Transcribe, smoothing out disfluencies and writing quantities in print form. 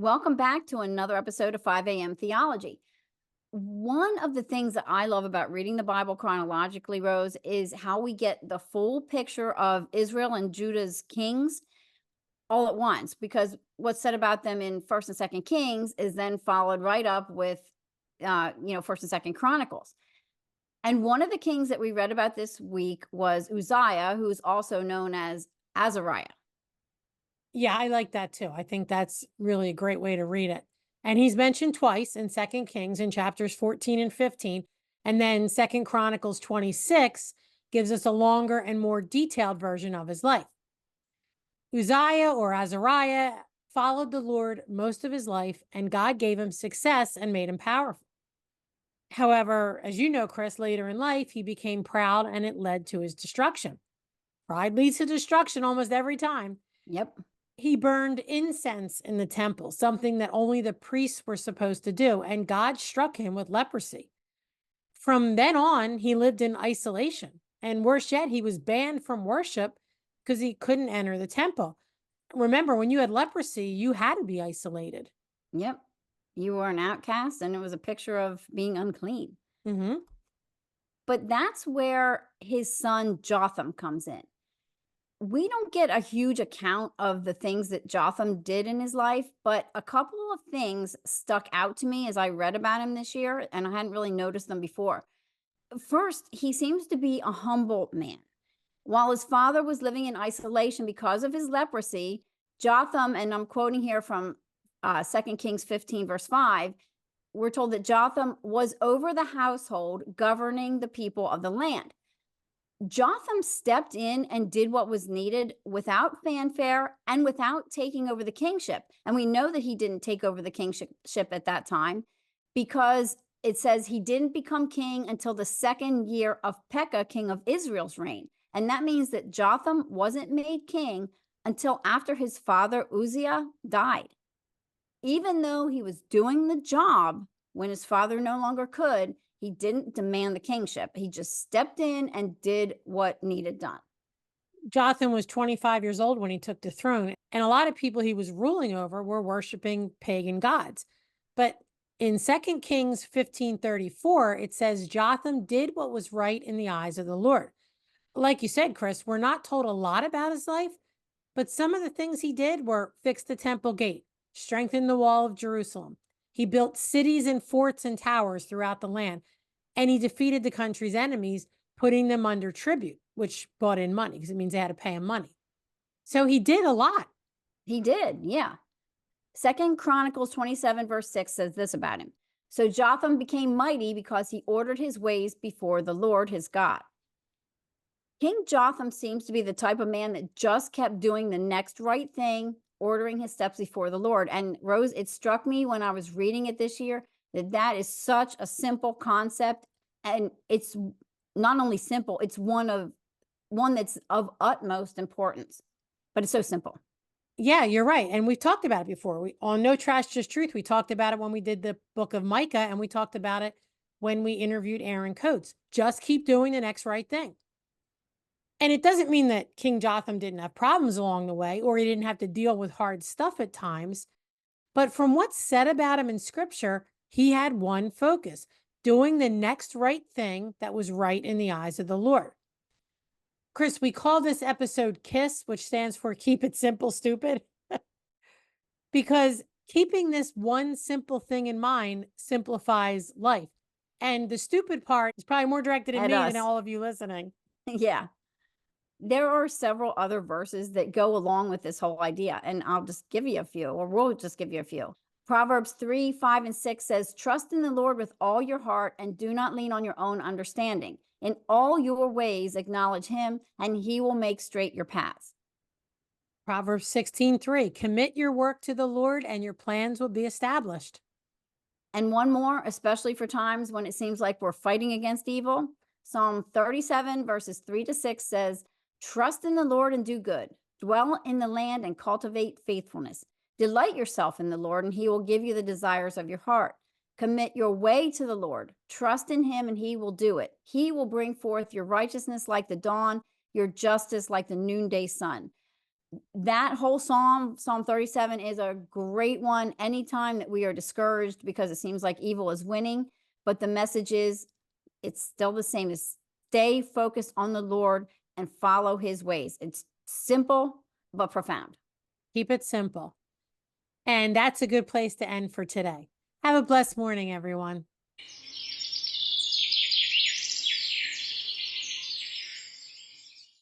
Welcome back to another episode of 5 a.m. Theology. One of the things that I love about reading the Bible chronologically, Rose, is how we get the full picture of Israel and Judah's kings all at once, because what's said about them in First and Second Kings is then followed right up with, First and Second Chronicles. And one of the kings that we read about this week was Uzziah, who's also known as Azariah. Yeah, I like that too. I think that's really a great way to read it. And he's mentioned twice in Second Kings in chapters 14 and 15. And then Second Chronicles 26 gives us a longer and more detailed version of his life. Uzziah or Azariah followed the Lord most of his life, and God gave him success and made him powerful. However, as you know, Chris, later in life, he became proud and it led to his destruction. Pride leads to destruction almost every time. Yep. He burned incense in the temple, something that only the priests were supposed to do, and God struck him with leprosy. From then on, he lived in isolation, and worse yet, he was banned from worship because he couldn't enter the temple. Remember, when you had leprosy, you had to be isolated. Yep. You were an outcast, and it was a picture of being unclean. Hmm. But that's where his son Jotham comes in. We don't get a huge account of the things that Jotham did in his life, but a couple of things stuck out to me as I read about him this year, and I hadn't really noticed them before. First, he seems to be a humble man. While his father was living in isolation because of his leprosy, Jotham, and I'm quoting here from 2 Kings 15, verse 5, we're told that Jotham was over the household, governing the people of the land. Jotham stepped in and did what was needed without fanfare and without taking over the kingship. And we know that he didn't take over the kingship at that time because it says he didn't become king until the second year of Pekah, king of Israel's reign. And that means that Jotham wasn't made king until after his father Uzziah died. Even though he was doing the job when his father no longer could, he didn't demand the kingship. He just stepped in and did what needed done. Jotham was 25 years old when he took the throne, and a lot of people he was ruling over were worshiping pagan gods. But in 2 Kings 15:34, it says Jotham did what was right in the eyes of the Lord. Like you said, Chris, we're not told a lot about his life, but some of the things he did were fix the temple gate, strengthen the wall of Jerusalem. He built cities and forts and towers throughout the land, and he defeated the country's enemies, putting them under tribute, which brought in money because it means they had to pay him money. So he did a lot. He did, yeah. 2 Chronicles 27, verse 6 says this about him. So Jotham became mighty because he ordered his ways before the Lord his God. King Jotham seems to be the type of man that just kept doing the next right thing, ordering his steps before the Lord. And Rose, it struck me when I was reading it this year that that is such a simple concept. And it's not only simple, it's one that's of utmost importance, but it's so simple. Yeah, you're right. And we've talked about it before. On No Trash, Just Truth, we talked about it when we did the book of Micah, and we talked about it when we interviewed Aaron Coates. Just keep doing the next right thing. And it doesn't mean that King Jotham didn't have problems along the way or he didn't have to deal with hard stuff at times. But from what's said about him in scripture, he had one focus, doing the next right thing that was right in the eyes of the Lord. Chris, we call this episode KISS, which stands for Keep It Simple, Stupid, because keeping this one simple thing in mind simplifies life. And the stupid part is probably more directed at me than all of you listening. Yeah. There are several other verses that go along with this whole idea, and I'll just give you a few, or we'll just give you a few. Proverbs 3, 5, and 6 says, trust in the Lord with all your heart and do not lean on your own understanding. In all your ways, acknowledge him, and he will make straight your paths. Proverbs 16:3, commit your work to the Lord and your plans will be established. And one more, especially for times when it seems like we're fighting against evil. Psalm 37, verses 3 to 6 says, trust in the Lord and do good. Dwell in the land and cultivate faithfulness. Delight yourself in the Lord, and he will give you the desires of your heart. Commit your way to the Lord. Trust in him, and he will do it. He will bring forth your righteousness like the dawn, your justice like the noonday sun. That whole psalm, Psalm 37, is a great one anytime that we are discouraged because it seems like evil is winning. But the message is, it's still the same, is stay focused on the Lord and follow his ways. It's simple but profound. Keep it simple. And that's a good place to end for today. Have a blessed morning, everyone.